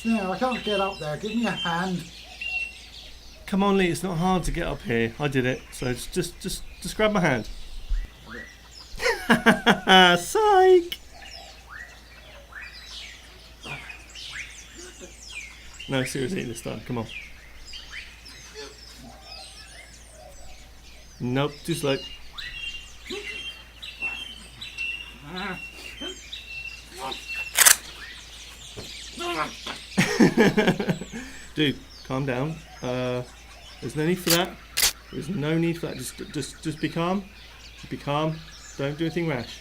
Snare, I can't get up there. Give me a hand. Come on, Lee, it's not hard to get up here. I did it, so just grab my hand. Psych! No, seriously, this time, come on. Nope, too slow. Dude, calm down. There's no need for that. There's no need for that. Just be calm. Just be calm. Don't do anything rash.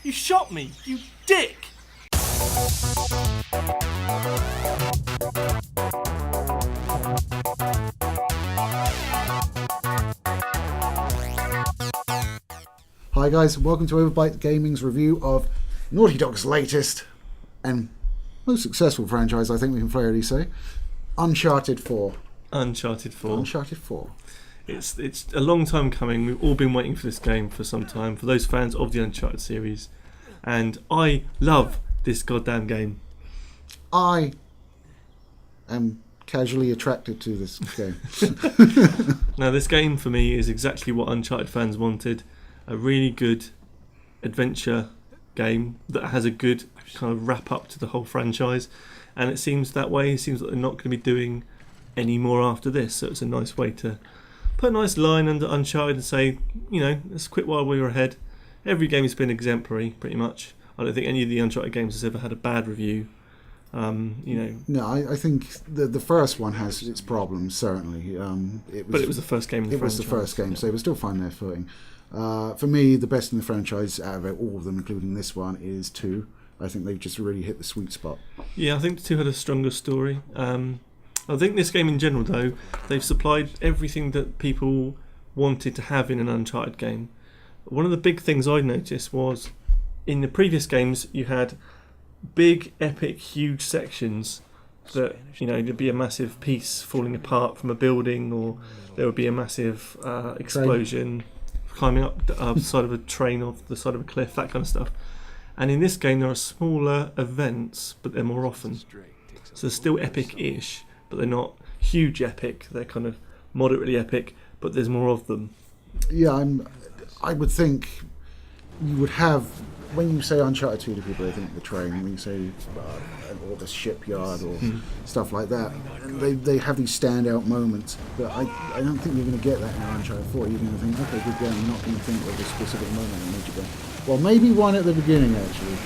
You shot me, you dick! Hi guys, welcome to Overbite Gaming's review of Naughty Dog's latest and most successful franchise, I think we can fairly say, Uncharted 4. Uncharted 4. Uncharted 4. It's a long time coming. We've all been waiting for this game for some time, for those fans of the Uncharted series. And I love this goddamn game. I am casually attracted to this game. Now, this game for me is exactly what Uncharted fans wanted. A really good adventure game that has a good kind of wrap up to the whole franchise. And it seems that way. It seems like they're not going to be doing any more after this. So it's a nice way to put a nice line under Uncharted and say, you know, let's quit while we were ahead. Every game has been exemplary, pretty much. I don't think any of the Uncharted games has ever had a bad review. No, I think the first one has its problems, certainly. But it was the first game in the franchise. It was the first game, so they were still finding their footing. For me, the best in the franchise out of all of them, including this one, is 2. I think they've just really hit the sweet spot. Yeah, I think 2 had a stronger story. I think this game in general, though, they've supplied everything that people wanted to have in an Uncharted game. One of the big things I noticed was, in the previous games, you had big, epic, huge sections that, you know, there'd be a massive piece falling apart from a building, or there would be a massive explosion climbing up the side of a train or the side of a cliff, that kind of stuff. And in this game, there are smaller events, but they're more often. So they're still epic-ish, but they're not huge epic. They're kind of moderately epic, but there's more of them. Yeah, I would think you would have, when you say Uncharted 2 to people, they think the train. When you say or the shipyard or stuff like that, they have these standout moments. But I don't think you're going to get that in Uncharted 4. You're going to think, okay, good game. You're not going to think of a specific moment that made you go, well, maybe one at the beginning actually,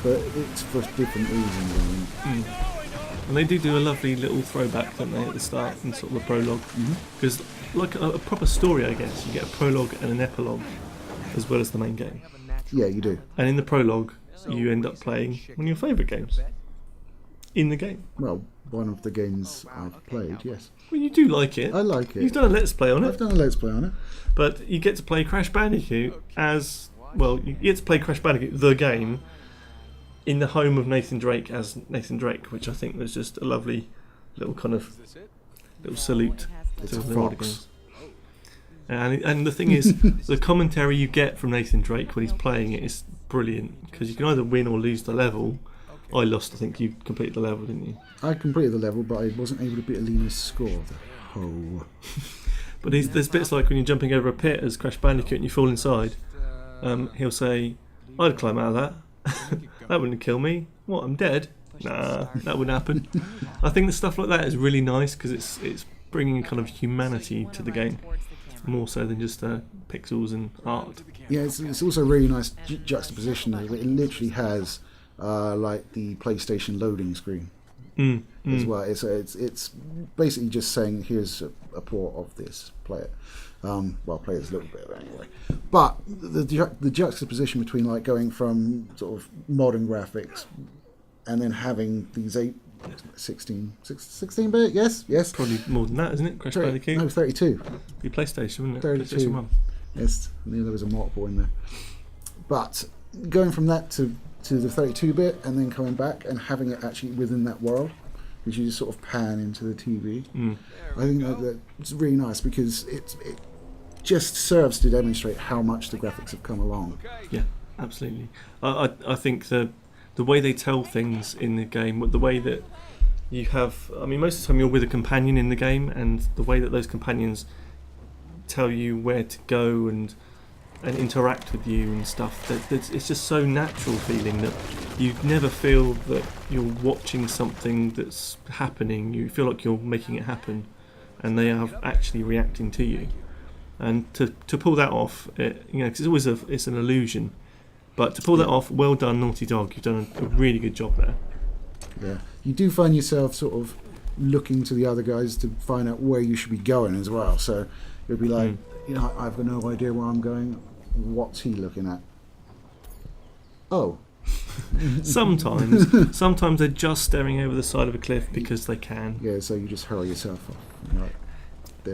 but it's for different reasons. And they do a lovely little throwback, don't they, at the start in sort of the prologue. Because like a proper story, I guess, you get a prologue and an epilogue as well as the main game. Yeah, you do. And in the prologue, you end up playing one of your favourite games in the game. Well, one of the games I've played, yes. Well, you do like it. I like it. You've done a Let's Play on it. I've done a Let's Play on it. But you get to play Crash Bandicoot as, well, you get to play Crash Bandicoot, the game, in the home of Nathan Drake as Nathan Drake, which I think was just a lovely little kind of little salute to the older games. And the thing is, the commentary you get from Nathan Drake when he's playing it is brilliant, because you can either win or lose the level. I lost, I think you completed the level, didn't you? I completed the level, but I wasn't able to beat Alina's score. But there's bits like when you're jumping over a pit as Crash Bandicoot and you fall inside, he'll say, I'd climb out of that. That wouldn't kill me. What, I'm dead? Nah, that wouldn't happen. I think the stuff like that is really nice, because it's bringing kind of humanity to the game, more so than just pixels and art. Yeah, it's also a really nice juxtaposition. It literally has like the PlayStation loading screen as well. It's basically just saying, here's a port of this, play it. Well, play this a little bit anyway. But the juxtaposition between like going from sort of modern graphics and then having these 16-bit, yes? Probably more than that, isn't it? Crash Bandicoot? No, 32. Your PlayStation, wasn't it? 32. PlayStation 1. Yes, there was a multiple in there. But going from that to the 32-bit and then coming back and having it actually within that world, which you just sort of pan into the TV. I think that's really nice, because it just serves to demonstrate how much the graphics have come along. Yeah, absolutely. I think the the way they tell things in the game, the way that you have, I mean, most of the time you're with a companion in the game, and the way that those companions tell you where to go and interact with you and stuff, it's just so natural feeling that you never feel that you're watching something that's happening. You feel like you're making it happen, and they are actually reacting to you. And to pull that off, cause it's always it's an illusion, but to pull that off, well done, Naughty Dog. You've done a really good job there. Yeah, you do find yourself sort of looking to the other guys to find out where you should be going as well. So you'll be like, I've got no idea where I'm going. What's he looking at? Oh. Sometimes they're just staring over the side of a cliff because they can. Yeah, so you just hurry yourself off. Like,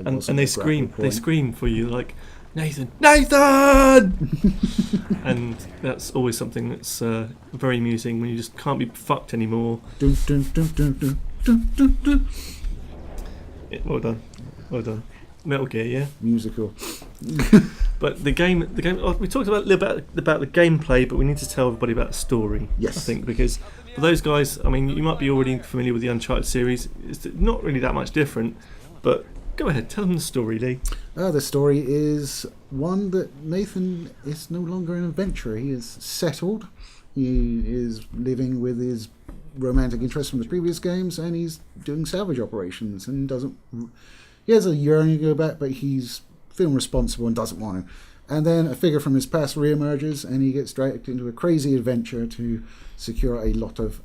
and they scream for you like, Nathan! And that's always something that's very amusing when you just can't be fucked anymore. Dun, dun, dun, dun, dun, dun, dun, dun. Well done. Metal Gear, yeah. Musical. But the game. We talked about a little bit about the gameplay, but we need to tell everybody about the story. Yes. I think because for those guys, I mean, you might be already familiar with the Uncharted series. It's not really that much different, but go ahead, tell them the story, Lee. The story is one that Nathan is no longer an adventurer. He is settled. He is living with his romantic interest from the previous games, and he's doing salvage operations and doesn't. He has a yearning to go back, but he's feeling responsible and doesn't want to. And then a figure from his past reemerges, and he gets dragged into a crazy adventure to secure a lot of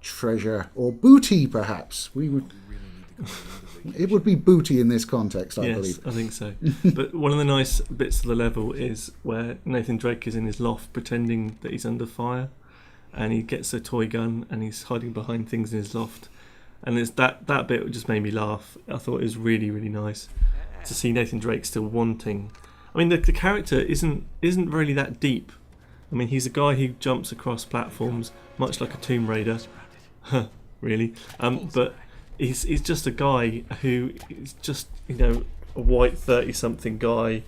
treasure or booty, perhaps. It would be booty in this context, I believe. Yes, I think so. But one of the nice bits of the level is where Nathan Drake is in his loft pretending that he's under fire, and he gets a toy gun and he's hiding behind things in his loft. And it's that bit just made me laugh. I thought it was really, really nice to see Nathan Drake still wanting. I mean, the character isn't really that deep. I mean, he's a guy who jumps across platforms, much like a Tomb Raider. Really. But he's just a guy who is just, a white 30-something guy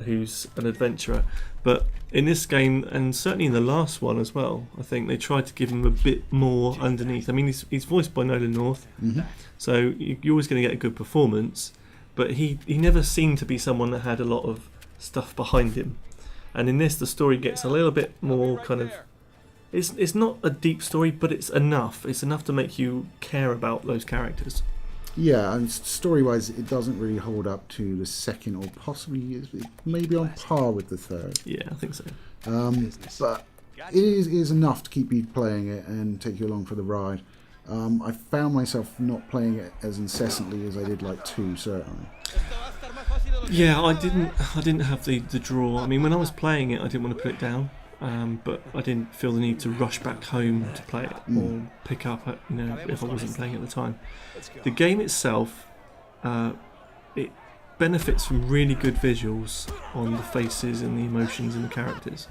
who's an adventurer. But in this game, and certainly in the last one as well, I think they tried to give him a bit more underneath. I mean, he's voiced by Nolan North, so you're always going to get a good performance, but he never seemed to be someone that had a lot of stuff behind him. And in this, the story gets a little bit more kind of... It's not a deep story, but it's enough. It's enough to make you care about those characters. Yeah, and story-wise, it doesn't really hold up to the second, or possibly maybe on par with the third. Yeah, I think so. But it is enough to keep you playing it and take you along for the ride. I found myself not playing it as incessantly as I did like 2, certainly. Yeah, I didn't have the draw. I mean, when I was playing it, I didn't want to put it down. But I didn't feel the need to rush back home to play it or pick up, if I wasn't playing at the time. The game itself, it benefits from really good visuals on the faces and the emotions and the characters.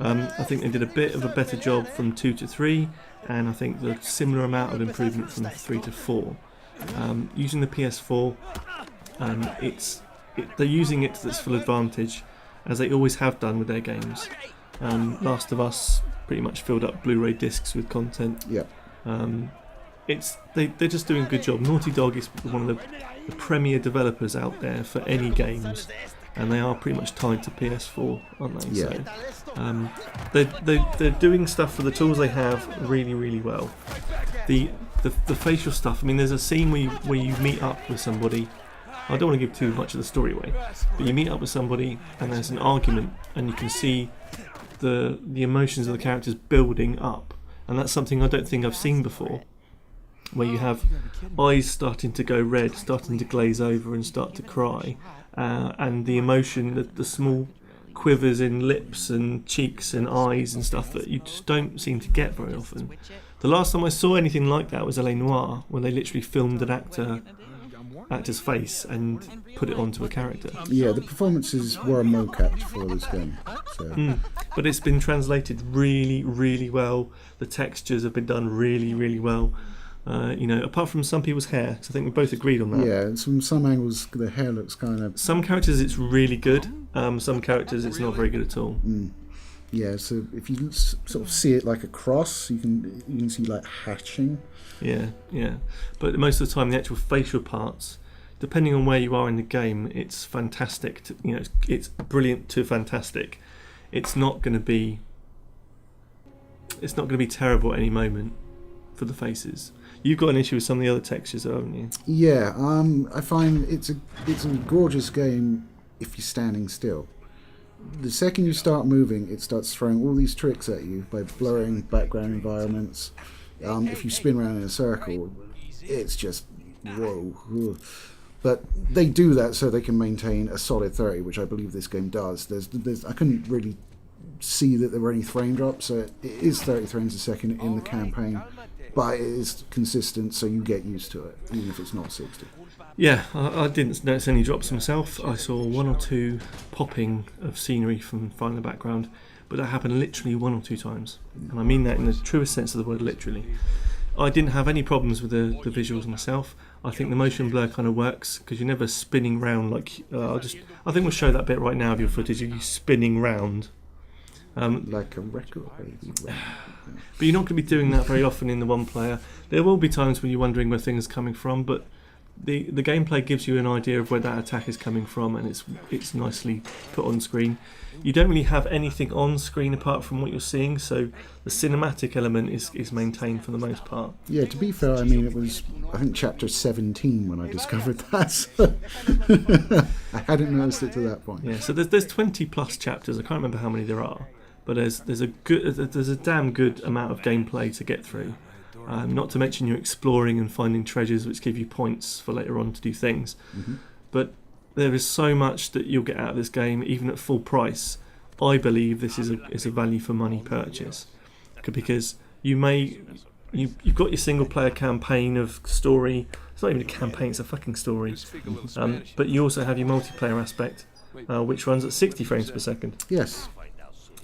I think they did a bit of a better job from 2 to 3, and I think the similar amount of improvement from 3 to 4. Using the PS4, they're using it to its full advantage, as they always have done with their games. Last of Us pretty much filled up Blu-ray discs with content. Yeah. They're just doing a good job. Naughty Dog is one of the premier developers out there for any games, and they are pretty much tied to PS4, aren't they? Yeah. So they're doing stuff for the tools they have really, really well. The facial stuff. I mean, there's a scene where you meet up with somebody. I don't want to give too much of the story away, but you meet up with somebody and there's an argument, and you can see the emotions of the characters building up, and that's something I don't think I've seen before, where you have eyes starting to go red, starting to glaze over and start to cry, and the emotion, the small quivers in lips and cheeks and eyes and stuff that you just don't seem to get very often. The last time I saw anything like that was L.A. Noire, where they literally filmed an actor's face and put it onto a character. Yeah, the performances were mocap for this game. So. But it's been translated really, really well. The textures have been done really, really well. Apart from some people's hair, so I think we both agreed on that. Yeah, and from some angles the hair looks kind of... Some characters it's really good, some characters it's not very good at all. Yeah, so if you sort of see it like a cross, you can see like hatching. Yeah. But most of the time, the actual facial parts, depending on where you are in the game, it's fantastic. It's brilliant to fantastic. It's not going to be terrible at any moment for the faces. You've got an issue with some of the other textures, haven't you? Yeah, I find it's a gorgeous game if you're standing still. The second you start moving, it starts throwing all these tricks at you by blurring background environments. If you spin around in a circle, it's just whoa. But they do that so they can maintain a solid 30, which I believe this game does. I couldn't really see that there were any frame drops, so it is 30 frames a second in the campaign, but it is consistent, so you get used to it, even if it's not 60. Yeah, I didn't notice any drops myself. I saw one or two popping of scenery from far in the background, but that happened literally one or two times. And I mean that in the truest sense of the word, literally. I didn't have any problems with the visuals myself. I think the motion blur kind of works because you're never spinning round like... I think we'll show that bit right now of your footage of you spinning round. Like a record, baby. But you're not going to be doing that very often in the one player. There will be times when you're wondering where things are coming from, but the gameplay gives you an idea of where that attack is coming from, and it's nicely put on screen. You don't really have anything on screen apart from what you're seeing, so the cinematic element is maintained for the most part. Yeah, to be fair, I mean, it was, I think, chapter 17 when I discovered that. So I hadn't noticed it to that point. Yeah, so there's 20 plus chapters. I can't remember how many there are, but there's a damn good amount of gameplay to get through. Not to mention you're exploring and finding treasures which give you points for later on to do things. Mm-hmm. But there is so much that you'll get out of this game, even at full price. I believe this is a value for money purchase, because you've got your single player campaign of story. It's not even a campaign; it's a fucking story. But you also have your multiplayer aspect, which runs at 60 frames per second. Yes.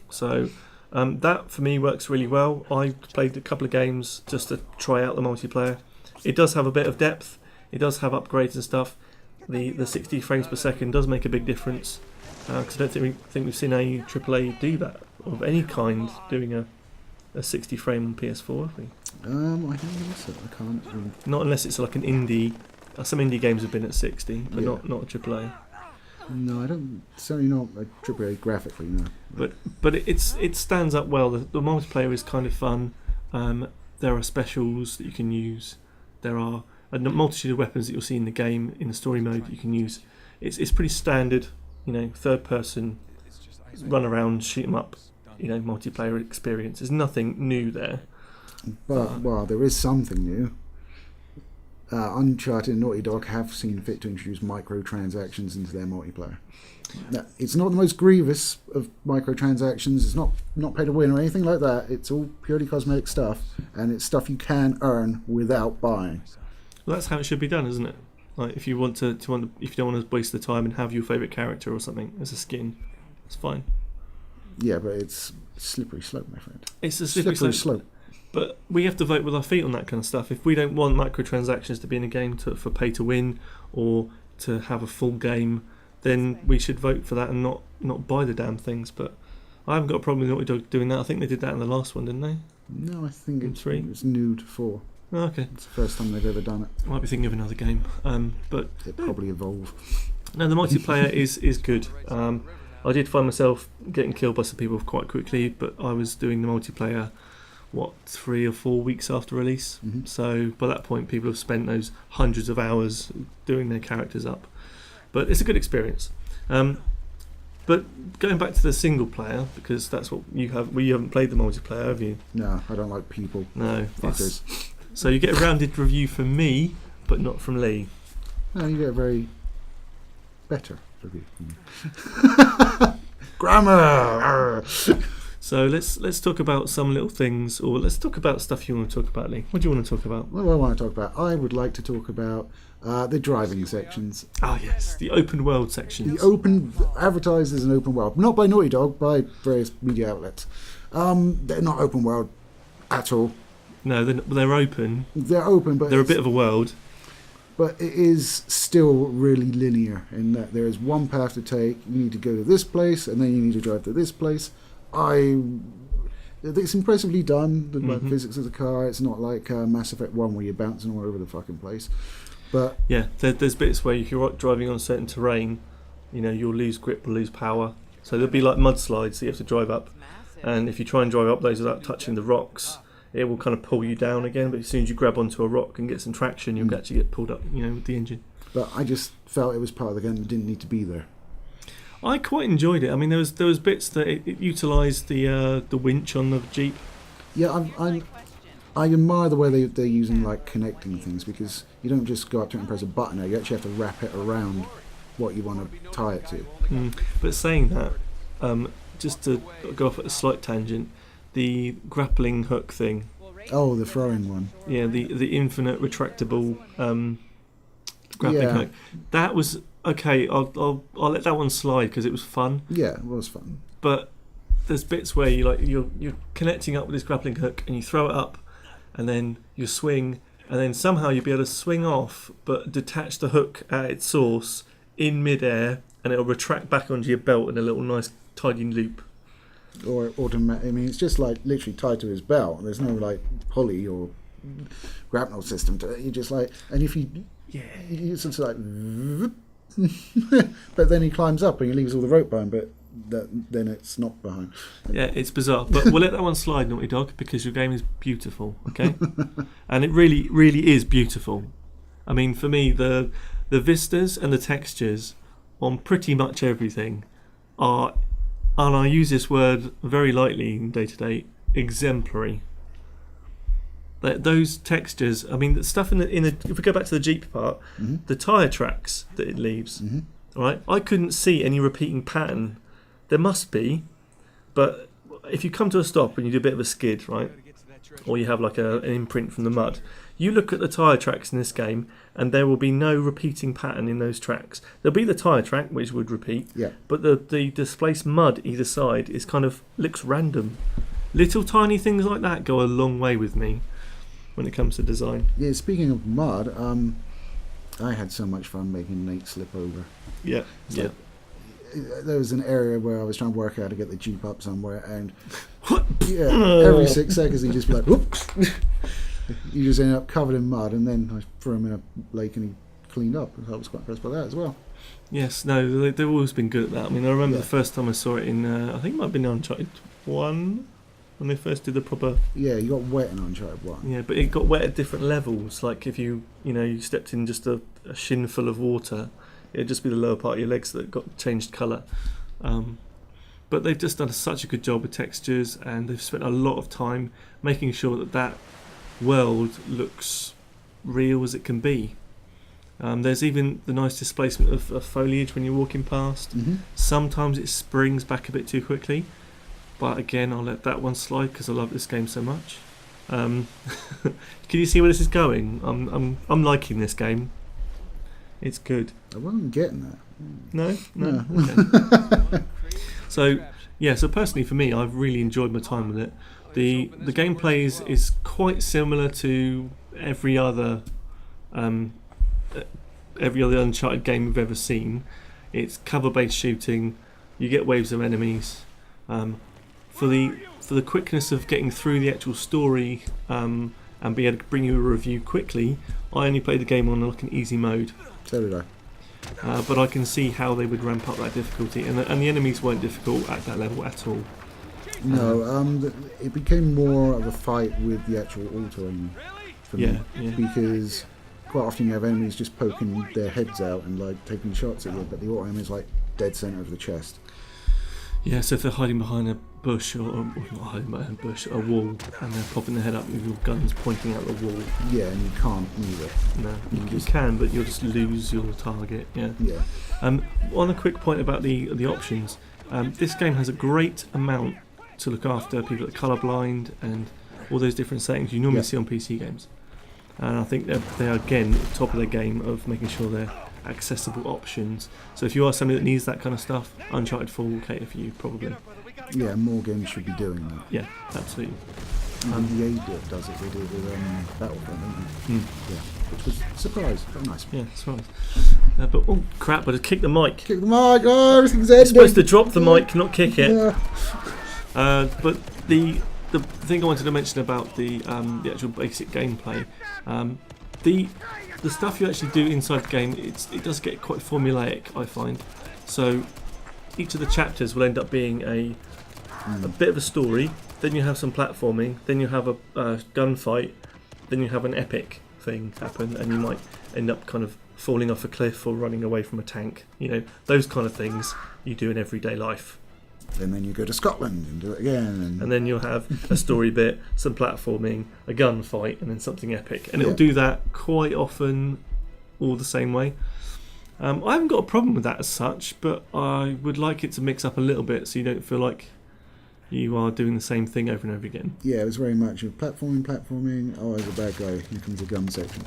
So that for me works really well. I played a couple of games just to try out the multiplayer. It does have a bit of depth. It does have upgrades and stuff. The 60 frames per second does make a big difference, because I don't think we've seen a AAA do that of any kind, doing a 60 frame on PS4, have we? I don't think so. I can't really... Not unless it's like an indie. Some indie games have been at 60, but Yeah. not a AAA. No, I don't. Certainly not a AAA graphically. No. But it stands up well. The multiplayer is kind of fun. There are specials that you can use. There are a multitude of weapons that you'll see in the game in the story mode that you can use. It's pretty standard, third person, run around, shoot 'em up, multiplayer experience. There's nothing new there. But well, there is something new. Uncharted and Naughty Dog have seen fit to introduce microtransactions into their multiplayer. Now, it's not the most grievous of microtransactions. It's not pay to win or anything like that. It's all purely cosmetic stuff, and it's stuff you can earn without buying. Well, that's how it should be done, isn't it? Like if you want to if you don't want to waste the time and have your favourite character or something as a skin, it's fine. Yeah, but it's a slippery slope, my friend. It's a slippery slope. But we have to vote with our feet on that kind of stuff. If we don't want microtransactions to be in a game for pay to win or to have a full game, then we should vote for that and not buy the damn things. But I haven't got a problem with Naughty Dog doing that. I think they did that in the last one, didn't they? No, I think it's new to 4. Oh, okay. It's the first time they've ever done it. Might be thinking of another game. But it'll probably evolve. No, the multiplayer is good. I did find myself getting killed by some people quite quickly, but I was doing the multiplayer 3 or 4 weeks after release. Mm-hmm. So by that point people have spent those hundreds of hours doing their characters up, but it's a good experience. But going back to the single player, because that's what you haven't played the multiplayer, have you? No, I don't like people. No, fuckers. So you get a rounded review from me but not from Lee. No, you get a very better review. Grammar. So let's talk about some little things, or let's talk about stuff you want to talk about, Lee. What do you want to talk about? What do I want to talk about? I would like to talk about the driving sections. Ah, yes, the open world sections. Advertised as an open world, not by Naughty Dog, by various media outlets. They're not open world at all. No, they're open. They're open, but they're a bit of a world. But it is still really linear in that there is one path to take. You need to go to this place, and then you need to drive to this place. It's impressively done. The Mm-hmm. physics of the car. It's not like Mass Effect 1 where you're bouncing all over the fucking place. But Yeah, there's bits where if you're driving on certain terrain, you'll lose grip or lose power. So there'll be like mudslides that you have to drive up, and if you try and drive up those without touching the rocks, it will kind of pull you down again. But as soon as you grab onto a rock and get some traction, you'll actually get pulled up, with the engine. But I just felt it was part of the game that didn't need to be there. I quite enjoyed it. I mean, there was bits that it utilised the winch on the Jeep. Yeah, I admire the way they're using like connecting things, because you don't just go up to it and press a button. You actually have to wrap it around what you want to tie it to. But saying that, just to go off at a slight tangent, the grappling hook thing. Oh, the throwing one. Yeah, the infinite retractable grappling hook. That was okay. I'll let that one slide because it was fun. Yeah, it was fun. But there's bits where you're connecting up with this grappling hook and you throw it up, and then you swing, and then somehow you'll be able to swing off but detach the hook at its source in midair, and it'll retract back onto your belt in a little nice tidy loop. Or automatic. I mean, it's just like literally tied to his belt. There's no like pulley or grapnel system to it. You just like, and if you it's sort of like, but then he climbs up and he leaves all the rope behind. But then it's not behind. Yeah, it's bizarre. But we'll let that one slide, Naughty Dog, because your game is beautiful. Okay, and it really, really is beautiful. I mean, for me, the vistas and the textures on pretty much everything are, and I use this word very lightly in day-to-day, exemplary. Those textures, I mean, the stuff in the if we go back to the Jeep part, the tyre tracks that it leaves, right? I couldn't see any repeating pattern. There must be, but if you come to a stop and you do a bit of a skid, right, or you have like an imprint from the mud, you look at the tyre tracks in this game and there will be no repeating pattern in those tracks. There'll be the tyre track, which would repeat, but the displaced mud either side is kind of looks random. Little tiny things like that go a long way with me when it comes to design. Yeah, speaking of mud, I had so much fun making Nate slip over. Yeah, Like, there was an area where I was trying to work out how to get the Jeep up somewhere, and every 6 seconds he'd just be like, whoops. You just end up covered in mud, and then I threw him in a lake and he cleaned up. I was quite impressed by that as well. Yes, no, they've always been good at that. I mean, I remember the first time I saw it in, I think it might have been Uncharted 1, when they first did the proper... Yeah, you got wet in Uncharted 1. Yeah, but it got wet at different levels. Like if you stepped in just a shin full of water, it'd just be the lower part of your legs that got changed colour. But they've just done such a good job with textures, and they've spent a lot of time making sure that world looks real as it can be. There's even the nice displacement of foliage when you're walking past. Sometimes it springs back a bit too quickly, but again, I'll let that one slide because I love this game so much. Can you see where this is going? I'm liking this game. It's good. I wasn't getting that. No. Okay. So personally for me, I've really enjoyed my time with it. The gameplay is quite similar to every other Uncharted game we've ever seen. It's cover-based shooting. You get waves of enemies. For the quickness of getting through the actual story and be able to bring you a review quickly, I only played the game on like an easy mode. So did I. But I can see how they would ramp up that difficulty, and the enemies weren't difficult at that level at all. No, it became more of a fight with the actual all-terrain for me, because quite often you have enemies just poking their heads out and like taking shots at you, but the auto-aim is like dead centre of the chest. Yeah, so if they're hiding behind a bush or not hiding behind a bush, a wall, and they're popping their head up with your guns pointing out the wall. Yeah, and you can't move it. No, you can, but you'll just lose your target. Yeah. On a quick point about the options, this game has a great amount to look after people that are colourblind and all those different settings you normally see on PC games. And I think they're again at the top of their game of making sure they're accessible options. So if you are somebody that needs that kind of stuff, Uncharted 4 will cater for you probably. Yeah, more games should be doing that. Yeah, absolutely. EA does it. They do it with Battlefront, don't they? Yeah, which was a surprise. Very nice. Yeah, that's right. But oh crap! I just kicked the mic. Kick the mic. Oh, everything's ending. You're supposed to drop the mic, not kick it. Yeah. But the thing I wanted to mention about the actual basic gameplay, the stuff you actually do inside the game, it does get quite formulaic, I find. So each of the chapters will end up being a bit of a story. Then you have some platforming. Then you have a gunfight. Then you have an epic thing happen, and you might end up kind of falling off a cliff or running away from a tank. You know, those kind of things you do in everyday life. And then you go to Scotland and do it again. And then you'll have a story bit, some platforming, a gunfight, and then something epic. And it'll do that quite often, all the same way. I haven't got a problem with that as such, but I would like it to mix up a little bit so you don't feel like you are doing the same thing over and over again. Yeah, it was very much of platforming. Oh, there's a bad guy. Here comes a gun section.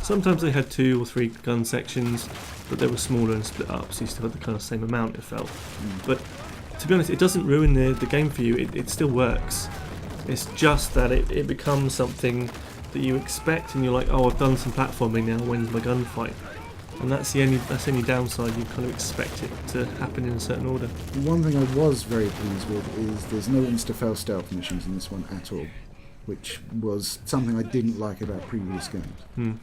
Sometimes they had 2 or 3 gun sections, but they were smaller and split up, so you still had the kind of same amount, it felt. But to be honest, it doesn't ruin the game for you. It still works. It's just that it becomes something that you expect, and you're like, oh, I've done some platforming now. When's my gunfight? And that's the only downside. You kind of expect it to happen in a certain order. One thing I was very pleased with is there's no insta-fail stealth missions in this one at all, which was something I didn't like about previous games.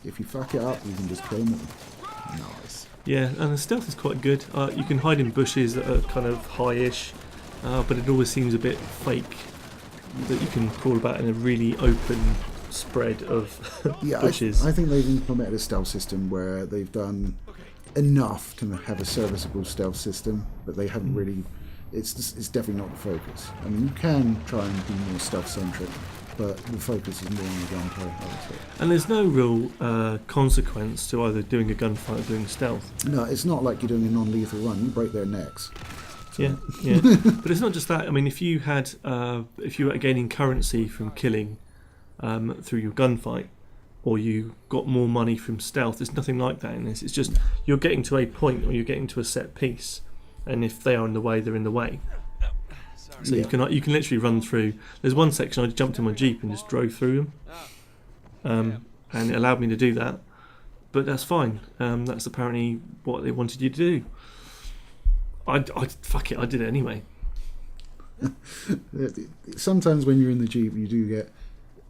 If you fuck it up, you can just kill them all. Nice. Yeah, and the stealth is quite good. You can hide in bushes that are kind of high-ish, but it always seems a bit fake that you can crawl about in a really open spread of bushes. I think they've implemented a stealth system where they've done enough to have a serviceable stealth system, but they haven't really. It's definitely not the focus. I mean, you can try and be more stealth-centric, but the focus is more on the gunplay, I would say. And there's no real consequence to either doing a gunfight or doing stealth. No, it's not like you're doing a non-lethal run. You break their necks. So. Yeah. But it's not just that. I mean, if you were gaining currency from killing through your gunfight, or you got more money from stealth, there's nothing like that in this. It's just you're getting to a point, or you're getting to a set piece, and if they are in the way, they're in the way. So you can literally run through. There's one section I jumped in my Jeep and just drove through them, and it allowed me to do that. But that's fine. That's apparently what they wanted you to do. I did it anyway. Sometimes when you're in the Jeep, you do get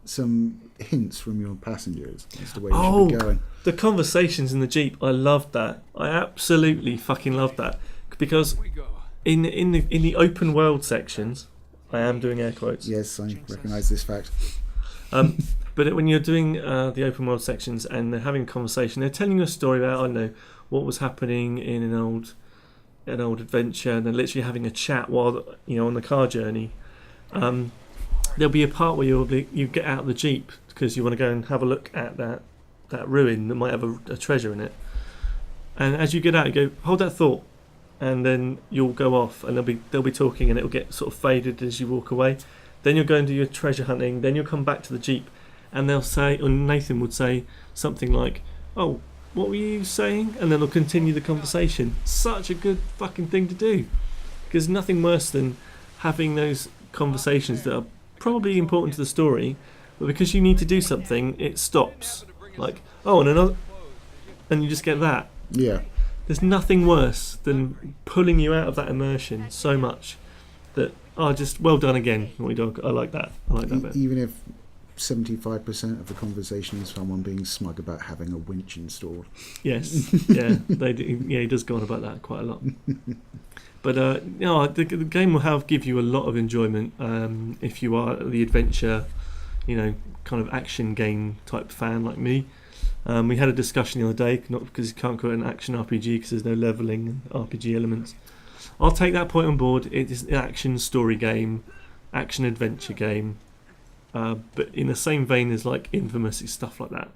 some hints from your passengers as to where you should be going. The conversations in the Jeep, I loved that. I absolutely fucking loved that, because in the open world sections, I am doing air quotes. Yes, I recognise this fact. But when you're doing the open world sections and they're having a conversation, they're telling you a story about, I don't know, what was happening in an old adventure, and they're literally having a chat while on the car journey. There'll be a part where you get out of the Jeep because you want to go and have a look at that ruin that might have a treasure in it. And as you get out, you go, hold that thought, and then you'll go off, and they'll be talking, and it'll get sort of faded as you walk away. Then you'll go and do your treasure hunting. Then you'll come back to the Jeep, and they'll say, or Nathan would say something like, "Oh, what were you saying?" And then they'll continue the conversation. Such a good fucking thing to do, because nothing worse than having those conversations that are probably important to the story, but because you need to do something, it stops. Like, oh, and another, and you just get that. Yeah. There's nothing worse than pulling you out of that immersion so much that, just well done again, Naughty Dog. I like that. I like that bit. Even if 75% of the conversation is someone being smug about having a winch installed. Yes, yeah, they do, yeah, he does go on about that quite a lot. But the game will give you a lot of enjoyment if you are the adventure, kind of action game type fan like me. We had a discussion the other day, not because you can't call it an action RPG because there's no levelling and RPG elements. I'll take that point on board. It is an action story game, action adventure game, but in the same vein as like Infamous, it's stuff like that,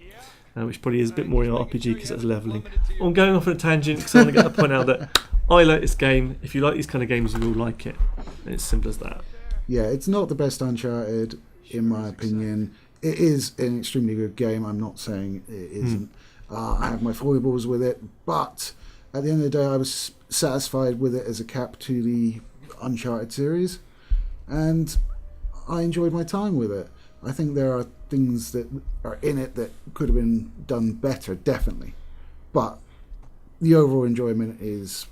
which probably is a bit more RPG because it's levelling. I'm going off on a tangent because I want to get the point out that I like this game. If you like these kind of games, you will like it. It's simple as that. Yeah, it's not the best Uncharted, in my opinion. It is an extremely good game. I'm not saying it isn't. I have my foibles with it, but at the end of the day, I was satisfied with it as a cap to the Uncharted series, and I enjoyed my time with it. I think there are things that are in it that could have been done better, definitely. But the overall enjoyment is...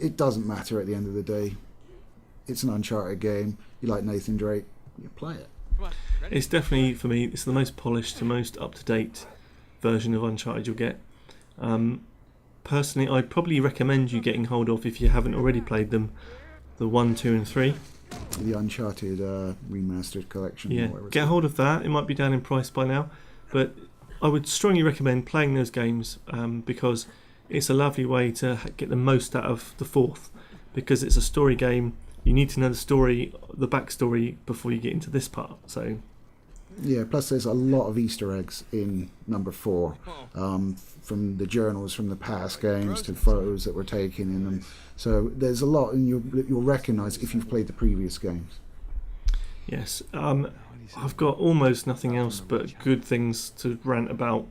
It doesn't matter at the end of the day. it's an Uncharted game. You like Nathan Drake, you play it. It's definitely, for me, it's the most polished, the most up-to-date version of Uncharted you'll get. Personally, I'd probably recommend you getting hold of, if you haven't already played them, the 1, 2 and 3. The Uncharted remastered collection. Yeah, get hold of that. It might be down in price by now, but I would strongly recommend playing those games because it's a lovely way to get the most out of the 4th, because it's a story game. You need to know the story, the backstory, before you get into this part. So, yeah. Plus, there's a lot of Easter eggs in number 4, from the journals from the past games to photos that were taken in them. So there's a lot, and you'll recognise if you've played the previous games. Yes, I've got almost nothing else but good things to rant about.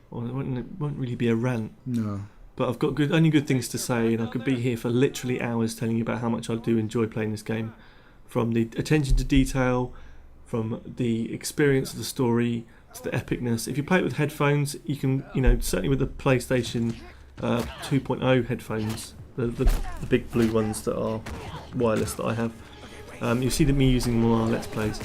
Well, it won't really be a rant. No. But I've got only good things to say, and I could be here for literally hours telling you about how much I do enjoy playing this game. From the attention to detail, from the experience of the story, to the epicness. If you play it with headphones, you can, certainly with the PlayStation 2.0 headphones, the big blue ones that are wireless that I have, you see me using them on our Let's Plays.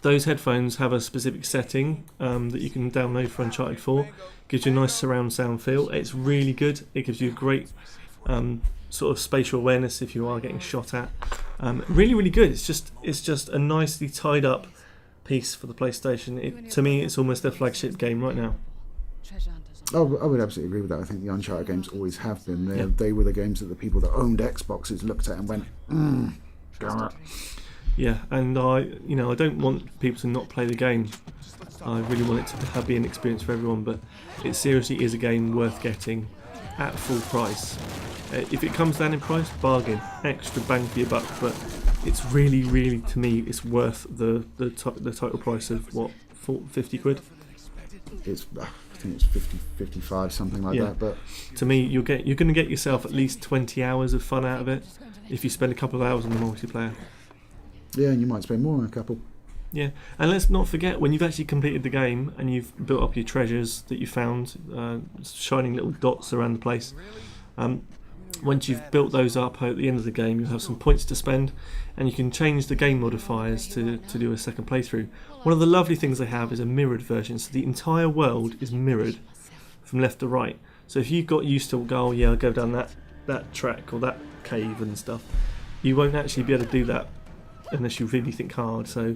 Those headphones have a specific setting that you can download for Uncharted 4. Gives you a nice surround sound feel. It's really good. It gives you a great sort of spatial awareness if you are getting shot at. Really, really good. It's just a nicely tied up piece for the PlayStation. To me, it's almost their flagship game right now. Oh, I would absolutely agree with that. I think the Uncharted games always have been. They were the games that the people that owned Xboxes looked at and went, damn it. Yeah, and I don't want people to not play the game. I really want it to be an experience for everyone, but it seriously is a game worth getting at full price. If it comes down in price, bargain, extra bang for your buck. But it's really, really, to me, it's worth the title price of what, 50 quid. I think it's 50, 55, something like that. But to me, you're going to get yourself at least 20 hours of fun out of it if you spend a couple of hours on the multiplayer. Yeah, and you might spend more on a couple. Yeah, and let's not forget, when you've actually completed the game and you've built up your treasures that you found, shining little dots around the place, once you've built those up at the end of the game, you'll have some points to spend, and you can change the game modifiers to do a second playthrough. One of the lovely things they have is a mirrored version, so the entire world is mirrored from left to right. So if you've got used to I'll go down that track or that cave and stuff, you won't actually be able to do that unless you really think hard. So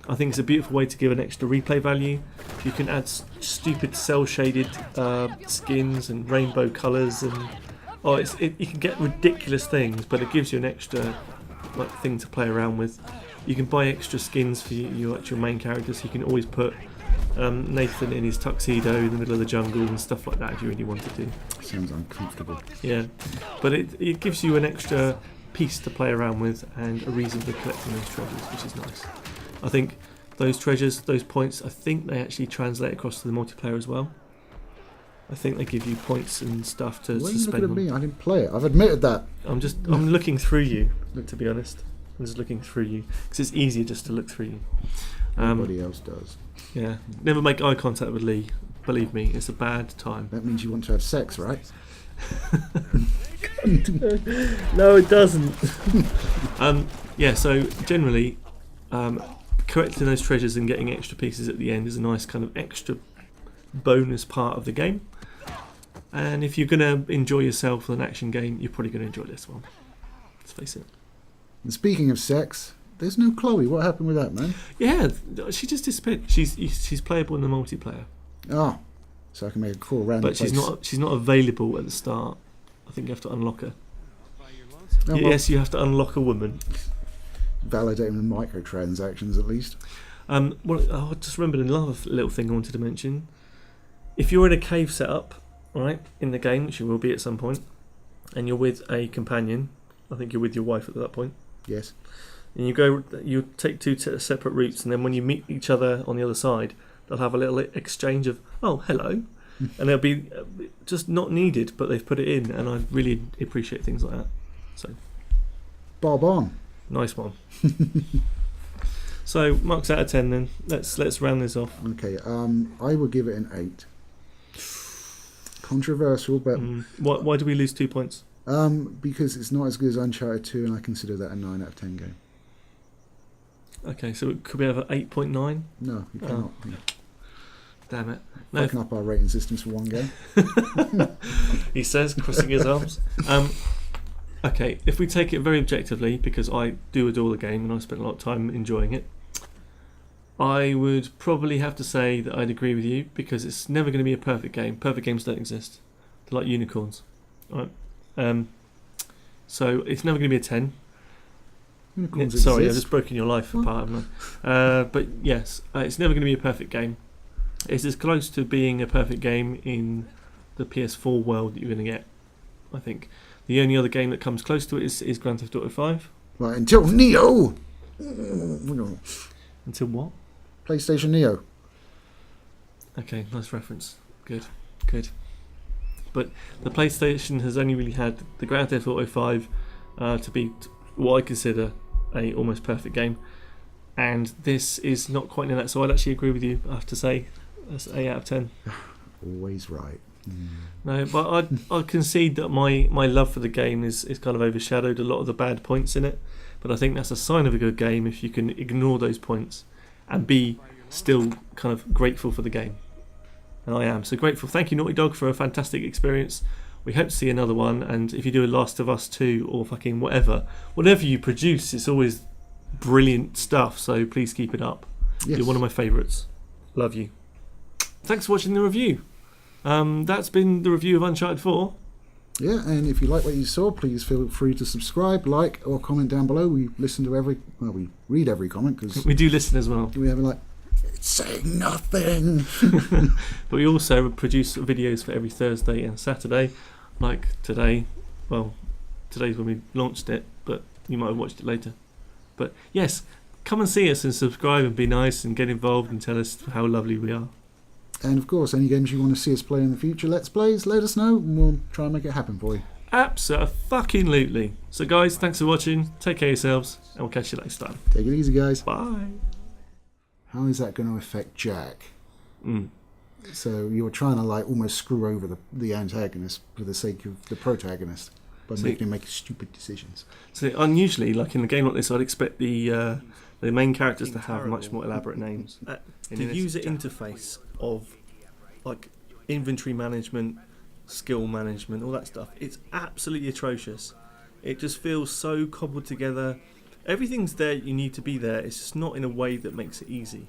I think it's a beautiful way to give an extra replay value. You can add stupid cel-shaded skins and rainbow colours, and you can get ridiculous things, but it gives you an extra thing to play around with. You can buy extra skins for your main characters. So you can always put Nathan in his tuxedo in the middle of the jungle and stuff like that if you really wanted to. Sounds uncomfortable. Yeah, but it gives you an extra piece to play around with and a reason for collecting those treasures, which is nice. I think those treasures, those points, I think they actually translate across to the multiplayer as well. I think they give you points and stuff to What are you spend looking at on. me? I didn't play it. I've admitted that. I'm looking through you, to be honest. I'm just looking through you because it's easier just to look through you. Everybody else does. Yeah, never make eye contact with Lee. Believe me, it's a bad time. That means you want to have sex, right? No, it doesn't. So generally, collecting those treasures and getting extra pieces at the end is a nice kind of extra bonus part of the game. And if you're going to enjoy yourself with an action game, you're probably going to enjoy this one. Let's face it. And speaking of sex, there's no Chloe. What happened with that, man? Yeah, she just disappeared. She's playable in the multiplayer. Oh, so I can make a call around. But she's not available at the start. I think you have to unlock her. Oh, well, Yes, you have to unlock a woman. validating the microtransactions at least. I just remembered another little thing I wanted to mention. If you're in a cave setup, right, in the game, which you will be at some point, and you're with a companion, I think you're with your wife at that point, Yes. and you take two separate routes, and then when you meet each other on the other side, they'll have a little exchange of, oh, hello, and they'll be just not needed, but they've put it in, and I really appreciate things like that. So, Bob on. nice one. So, marks out of 10 then. Let's round this off. Okay, I will give it an 8. Controversial, but Why do we lose 2 points? Because it's not as good as Uncharted 2, and I consider that a 9 out of 10 game. Okay, so it could be over 8.9. No, you cannot. Damn it! No, Fucking up our rating systems for one game. he says, crossing his arms. Okay, if we take it very objectively, because I do adore the game and I spent a lot of time enjoying it, I would probably have to say that I'd agree with you, because it's never going to be a perfect game. Perfect games don't exist. They're like unicorns. Right? So it's never going to be a 10. Unicorns Sorry, I've exist. just broken your life apart, haven't I? But yes, it's never going to be a perfect game. It's as close to being a perfect game in the PS4 world that you're going to get, I think. The only other game that comes close to it is Grand Theft Auto 5. Right, until Neo! Until what? PlayStation Neo. Okay, nice reference. Good. But the PlayStation has only really had the Grand Theft Auto 5 to be what I consider a almost perfect game. And this is not quite near that, so I'd actually agree with you, I have to say. That's 8 out of 10. Always right. No, but I'd concede that my love for the game is kind of overshadowed a lot of the bad points in it. But I think that's a sign of a good game if you can ignore those points and be still kind of grateful for the game. And I am. So grateful. Thank you, Naughty Dog, for a fantastic experience. We hope to see another one. And if you do a Last of Us 2 or fucking whatever you produce, it's always brilliant stuff. So please keep it up. Yes. You're one of my favourites. Love you. Thanks for watching the review. That's been the review of Uncharted 4. Yeah, and if you like what you saw, please feel free to subscribe, like, or comment down below. We listen to we read every comment, because We do listen as well. we have it's saying nothing. But we also produce videos for every Thursday and Saturday, like today. Well, today's when we launched it, but you might have watched it later. But yes, come and see us and subscribe and be nice and get involved and tell us how lovely we are. And of course, any games you want to see us play in the future, Let's Plays, let us know, and we'll try and make it happen for you. Absolutely. So guys, thanks for watching. Take care of yourselves, and we'll catch you next time. Take it easy, guys. Bye. How is that going to affect Jack? So you're trying to almost screw over the antagonist for the sake of the protagonist by making him make stupid decisions. So unusually, like in a game like this, I'd expect the main characters to have much more elaborate names. The user interface of like inventory management, skill management, all that stuff, it's absolutely atrocious. It just feels so cobbled together. Everything's there, you need to be there. It's just not in a way that makes it easy.